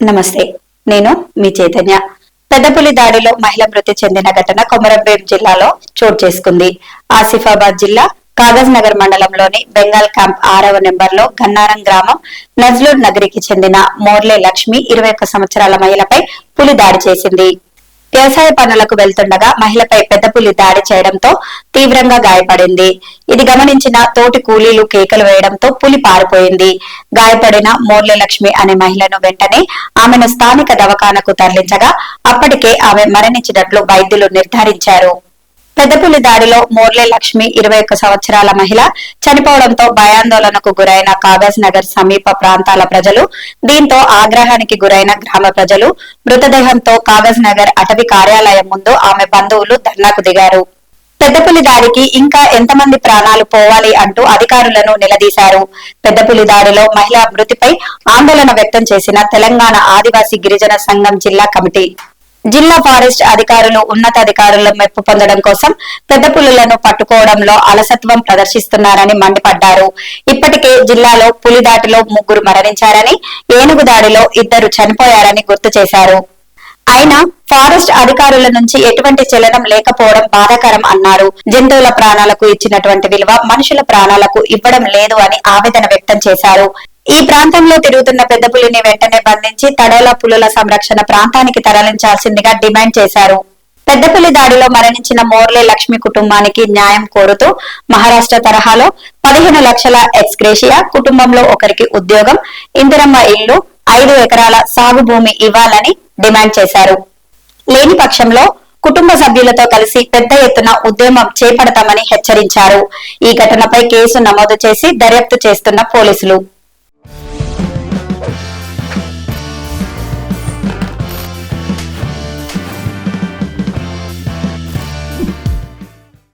నమస్తే, నేను మీ చైతన్య. పెద్దపులి దాడిలో మహిళ మృతి చెందిన ఘటన కొమరంభీం జిల్లాలో చోటు చేసుకుంది. ఆసిఫాబాద్ జిల్లా కాగజ్ నగర్ మండలంలోని బెంగాల్ క్యాంప్ 6వ నెంబర్లో గన్నారం గ్రామం నజ్లూర్ నగరికి చెందిన మోర్లే లక్ష్మి 21 సంవత్సరాల మహిళపై పులి దాడి చేసింది. వ్యవసాయ పనులకు వెళ్తుండగా మహిళపై పెద్ద పులి దాడి చేయడంతో తీవ్రంగా గాయపడింది. ఇది గమనించిన తోటి కూలీలు కేకలు వేయడంతో పులి పారిపోయింది. గాయపడిన మోర్లే లక్ష్మి అనే మహిళను వెంటనే ఆమెను స్థానిక దవాఖానకు తరలించగా అప్పటికే ఆమె మరణించినట్లు వైద్యులు నిర్ధారించారు. పెద్దపులి దాడిలో మోర్లే లక్ష్మి 21 సంవత్సరాల మహిళ చనిపోవడంతో భయాందోళనకు గురైన కాగజ్ నగర్ సమీప ప్రాంతాల ప్రజలు, దీంతో ఆగ్రహానికి గురైన గ్రామ ప్రజలు మృతదేహంతో కాగజ్ నగర్ అటవీ కార్యాలయం ముందు ఆమె బంధువులు ధర్నాకు దిగారు. పెద్దపులి దాడికి ఇంకా ఎంతమంది ప్రాణాలు పోవాలి అంటూ అధికారులను నిలదీశారు. పెద్దపులి దాడిలో మహిళ మృతిపై ఆందోళన వ్యక్తం చేసిన తెలంగాణ ఆదివాసీ గిరిజన సంఘం జిల్లా కమిటీ, జిల్లా ఫారెస్ట్ అధికారులు ఉన్నతాధికారుల మెప్పు పొందడం కోసం పెద్ద పులులను పట్టుకోవడంలో అలసత్వం ప్రదర్శిస్తున్నారని మండిపడ్డారు. ఇప్పటికే జిల్లాలో పులి దాటిలో 3 మరణించారని, ఏనుగు దాడిలో 2 చనిపోయారని గుర్తు చేశారు. అయినా ఫారెస్ట్ అధికారుల నుంచి ఎటువంటి చలనం లేకపోవడం బాధాకరం అన్నారు. జంతువుల ప్రాణాలకు ఇచ్చినటువంటి విలువ మనుషుల ప్రాణాలకు ఇవ్వడం లేదు అని ఆవేదన వ్యక్తం చేశారు. ఈ ప్రాంతంలో తిరుగుతున్న పెద్ద పులిని వెంటనే బంధించి తడోల పులుల సంరక్షణ ప్రాంతానికి తరలించాల్సిందిగా డిమాండ్ చేశారు. పెద్దపులి దాడిలో మరణించిన మోర్లే లక్ష్మి కుటుంబానికి న్యాయం కోరుతూ మహారాష్ట్ర తరహాలో 15 లక్షల ఎక్స్గ్రేషియా, కుటుంబంలో ఒకరికి ఉద్యోగం, ఇందిరమ్మ ఇల్లు, 5 ఎకరాల సాగు భూమి ఇవ్వాలని డిమాండ్ చేశారు. లేని పక్షంలో కుటుంబ సభ్యులతో కలిసి పెద్ద ఎత్తున ఉద్యమం చేపడతామని హెచ్చరించారు. ఈ ఘటనపై కేసు నమోదు చేసి దర్యాప్తు చేస్తున్న పోలీసులు